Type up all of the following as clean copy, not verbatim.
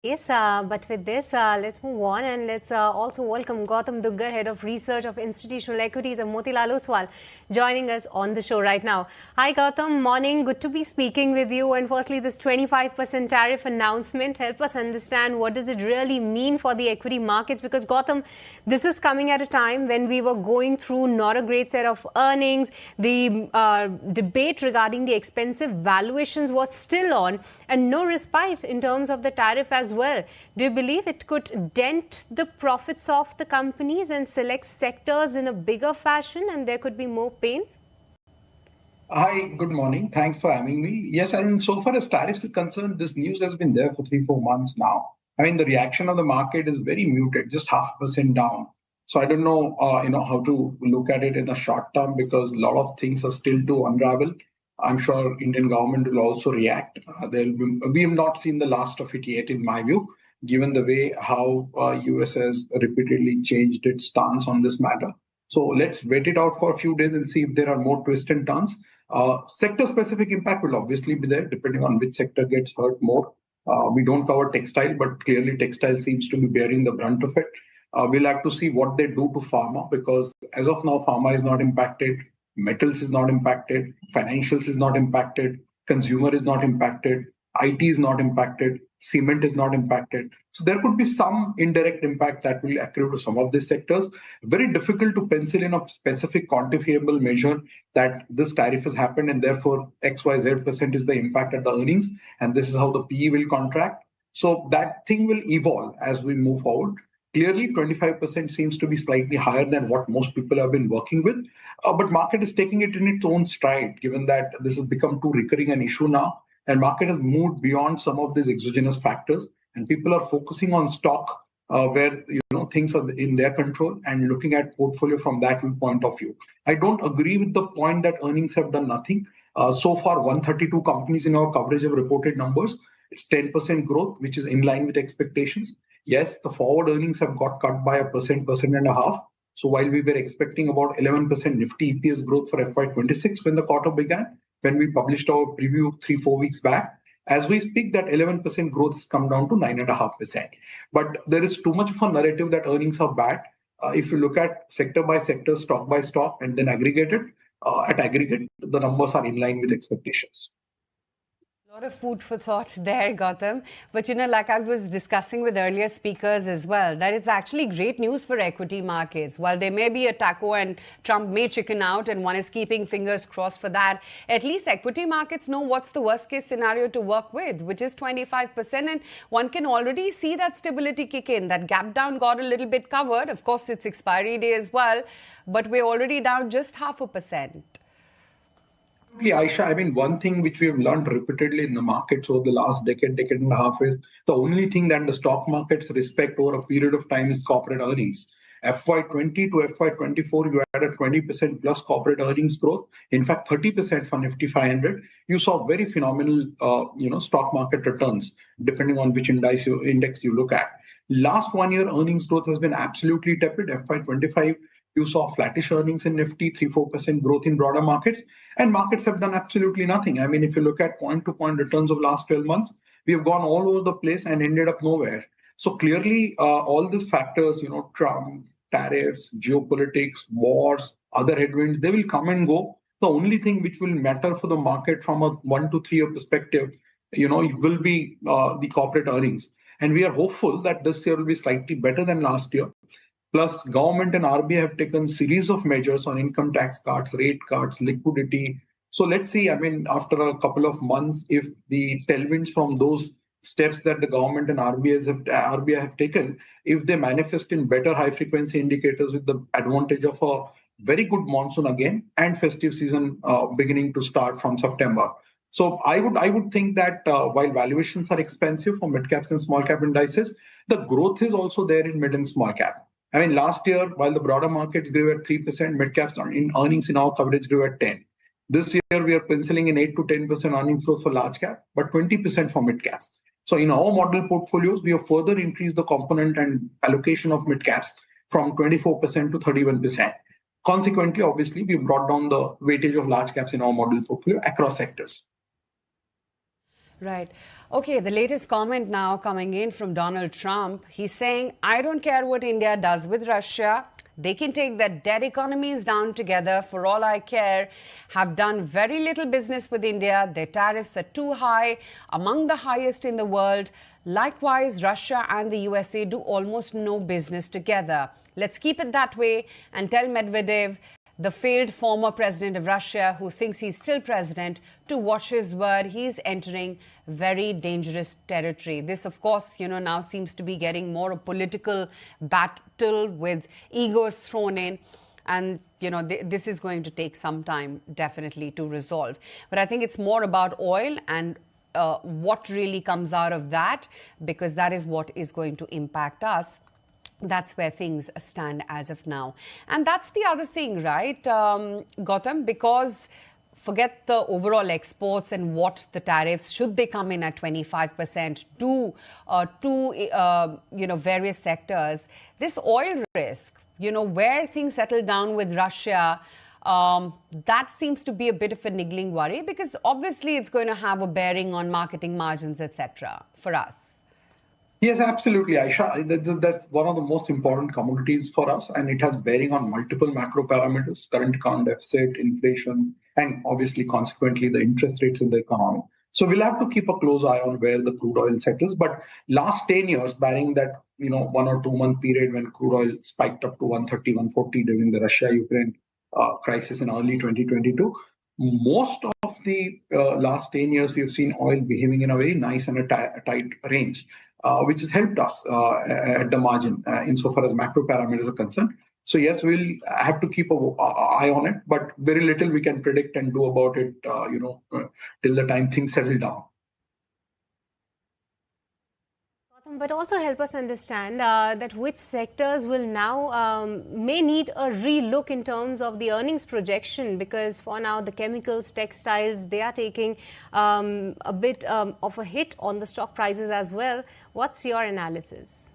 Yes, but with this, let's move on and let's also welcome Gautam Duggad, Head of Research of Institutional Equities of Motilal Oswal, joining us on the show right now. Hi Gautam, morning. Good to be speaking with you. And firstly, this 25% tariff announcement, help us understand what does it really mean for the equity markets? Because Gautam, this is coming at a time when we were going through not a great set of earnings. The debate regarding the expensive valuations was still on and no respite in terms of the tariff as well. Do you believe it could dent the profits of the companies and select sectors in a bigger fashion and there could be more pain? Hi, good morning. Thanks for having me. Yes, and so far as tariffs is concerned, this news has been there for 3-4 months now. I mean, the reaction of the market is very muted, just 0.5% down. So I don't know, how to look at it in the short term because a lot of things are still to unravel. I'm sure Indian government will also react. We have not seen the last of it yet, in my view, given the way how US has repeatedly changed its stance on this matter. So let's wait it out for a few days and see if there are more twists and turns. Sector-specific impact will obviously be there, depending on which sector gets hurt more. We don't cover textile, but clearly textile seems to be bearing the brunt of it. We'll have to see what they do to pharma, because as of now, pharma is not impacted, metals is not impacted, financials is not impacted, consumer is not impacted, IT is not impacted, cement is not impacted. So there could be some indirect impact that will accrue to some of these sectors. Very difficult to pencil in a specific quantifiable measure that this tariff has happened and therefore XYZ% is the impact at the earnings and this is how the PE will contract. So that thing will evolve as we move forward. Clearly, 25% seems to be slightly higher than what most people have been working with. But market is taking it in its own stride, given that this has become too recurring an issue now. And market has moved beyond some of these exogenous factors. And people are focusing on stock where things are in their control and looking at portfolio from that point of view. I don't agree with the point that earnings have done nothing. So far, 132 companies in our coverage have reported numbers. It's 10% growth, which is in line with expectations. Yes, the forward earnings have got cut by 1.5%. So while we were expecting about 11% Nifty EPS growth for FY26 when the quarter began, when we published our preview 3-4 weeks back, as we speak, that 11% growth has come down to 9.5%. But there is too much of a narrative that earnings are bad. If you look at sector by sector, stock by stock, and then aggregate it, at aggregate, the numbers are in line with expectations. A lot of food for thought there, Gautam. But, like I was discussing with earlier speakers as well, that it's actually great news for equity markets. While there may be a taco and Trump may chicken out and one is keeping fingers crossed for that, at least equity markets know what's the worst case scenario to work with, which is 25%. And one can already see that stability kick in. That gap down got a little bit covered. Of course, it's expiry day as well, but we're already down just 0.5%. Aisha, I mean, one thing which we have learned repeatedly in the markets over the last decade and a half is the only thing that the stock markets respect over a period of time is corporate earnings. FY20 to FY24, you had a 20% plus corporate earnings growth. In fact, 30% for Nifty 500. You saw very phenomenal, stock market returns, depending on which index you look at. Last 1 year, earnings growth has been absolutely tepid. FY25, you saw flattish earnings in Nifty, 3-4% growth in broader markets, and markets have done absolutely nothing. I mean, if you look at point-to-point returns of last 12 months, we have gone all over the place and ended up nowhere. So clearly, all these factors, Trump, tariffs, geopolitics, wars, other headwinds, they will come and go. The only thing which will matter for the market from a 1 to 3 year perspective, it will be the corporate earnings. And we are hopeful that this year will be slightly better than last year. Plus, government and RBI have taken series of measures on income tax cuts, rate cuts, liquidity. So let's see, I mean, after a couple of months, if the tailwinds from those steps that the government and RBI have taken, if they manifest in better high-frequency indicators with the advantage of a very good monsoon again and festive season beginning to start from September. So I would think that while valuations are expensive for mid-caps and small-cap indices, the growth is also there in mid and small-cap. I mean, last year, while the broader markets grew at 3%, mid-caps in earnings in our coverage grew at 10%. This year, we are penciling in 8 to 10% earnings growth for large cap, but 20% for mid-caps. So in our model portfolios, we have further increased the component and allocation of mid-caps from 24% to 31%. Consequently, obviously, we brought down the weightage of large caps in our model portfolio across sectors. Right. Okay, the latest comment now coming in from Donald Trump. He's saying, I don't care what India does with Russia. They can take their dead economies down together. For all I care, have done very little business with India. Their tariffs are too high, among the highest in the world. Likewise, Russia and the USA do almost no business together. Let's keep it that way and tell Medvedev, the failed former president of Russia, who thinks he's still president, to watch his word. He's entering very dangerous territory. This, of course, now seems to be getting more a political battle with egos thrown in. And, this is going to take some time, definitely, to resolve. But I think it's more about oil and what really comes out of that, because that is what is going to impact us. That's where things stand as of now. And that's the other thing, right, Gautam? Because forget the overall exports and what the tariffs, should they come in at 25% to various sectors, this oil risk, where things settle down with Russia, that seems to be a bit of a niggling worry, because obviously it's going to have a bearing on marketing margins, etc. for us. Yes, absolutely, Aisha. That's one of the most important commodities for us, and it has bearing on multiple macro parameters: current account deficit, inflation, and obviously, consequently, the interest rates in the economy. So we'll have to keep a close eye on where the crude oil settles. But last 10 years, barring that 1 or 2 month period when crude oil spiked up to 130, 140 during the Russia-Ukraine crisis in early 2022, most of the last 10 years, we've seen oil behaving in a very nice and a tight range. Which has helped us at the margin insofar as macro parameters are concerned. So yes, we'll have to keep an eye on it, but very little we can predict and do about it, till the time things settle down. But also help us understand that which sectors will now may need a relook in terms of the earnings projection, because for now the chemicals, textiles, they are taking a bit of a hit on the stock prices as well. What's your analysis?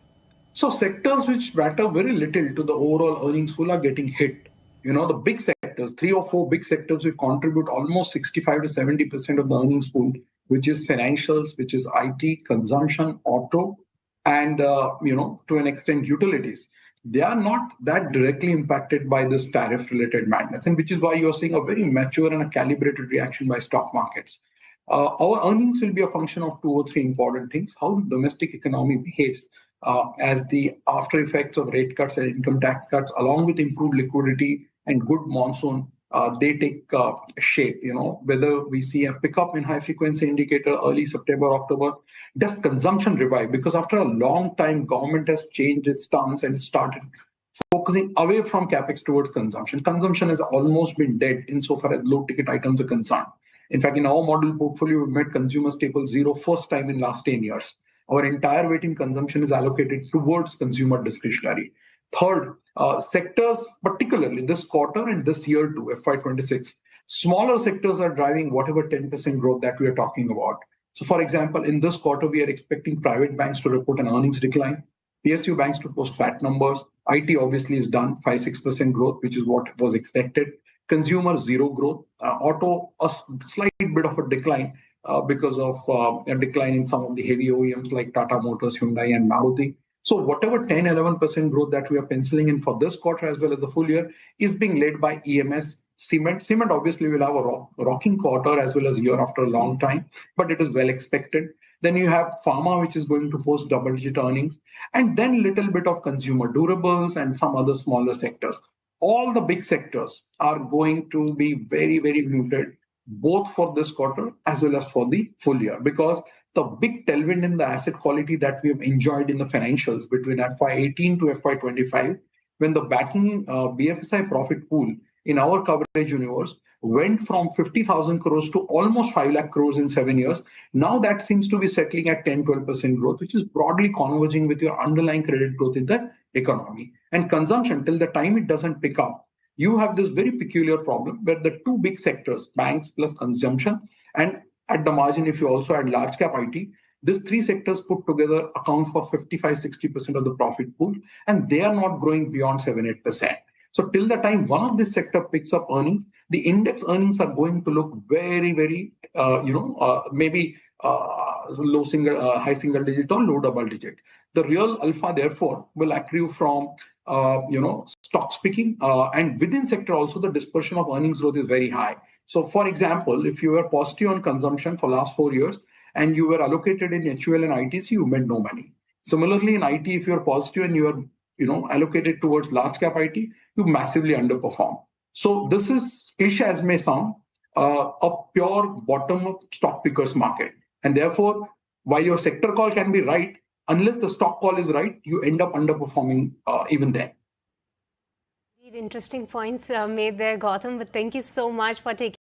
So sectors which matter very little to the overall earnings pool are getting hit. The big sectors, 3 or 4 big sectors, will contribute almost 65 to 70% of the earnings pool, which is financials, which is IT, consumption, auto, and to an extent utilities. They are not that directly impacted by this tariff-related madness, and which is why you're seeing a very mature and a calibrated reaction by stock markets. Our earnings will be a function of 2 or 3 important things: how the domestic economy behaves as the after effects of rate cuts and income tax cuts, along with improved liquidity and good monsoon, they take shape. Whether we see a pickup in high frequency indicator early September, October. Does consumption revive? Because after a long time, government has changed its stance and started focusing away from capex towards consumption. Consumption has almost been dead insofar as low ticket items are concerned. In fact, in our model portfolio, we've made consumer staple zero first time in last 10 years. Our entire weight in consumption is allocated towards consumer discretionary. Third, sectors, particularly this quarter and this year too, FY26, smaller sectors are driving whatever 10% growth that we are talking about. So, for example, in this quarter, we are expecting private banks to report an earnings decline, PSU banks to post flat numbers, IT obviously is done, 5-6% growth, which is what was expected, consumer zero growth, auto a slight bit of a decline because of a decline in some of the heavy OEMs like Tata Motors, Hyundai, and Maruti. So whatever 10-11% growth that we are penciling in for this quarter as well as the full year is being led by EMS. Cement obviously will have a rocking quarter as well as year after a long time, but it is well expected. Then you have pharma, which is going to post double-digit earnings, and then little bit of consumer durables and some other smaller sectors. All the big sectors are going to be very, very muted, both for this quarter as well as for the full year, because the big tailwind in the asset quality that we have enjoyed in the financials between FY18 to FY25, when the backing BFSI profit pool in our coverage universe went from 50,000 crores to almost 5 lakh crores in 7 years. Now that seems to be settling at 10-12% growth, which is broadly converging with your underlying credit growth in the economy. And consumption, till the time it doesn't pick up, you have this very peculiar problem where the 2 big sectors, banks plus consumption, and at the margin, if you also add large cap IT, these 3 sectors put together account for 55-60% of the profit pool, and they are not growing beyond 7-8%. So till the time one of this sector picks up earnings, the index earnings are going to look very, very, maybe high single digit or low double digit. The real alpha, therefore, will accrue from stocks picking, and within sector also the dispersion of earnings growth is very high. So, for example, if you were positive on consumption for last 4 years and you were allocated in HUL and ITC, you made no money. Similarly, in IT, if you're positive and you are allocated towards large cap IT, you massively underperform. So this is, Asia as may sound, a pure bottom-up stock pickers market. And therefore, while your sector call can be right, unless the stock call is right, you end up underperforming even then. Interesting points made there, Gautam, but thank you so much for taking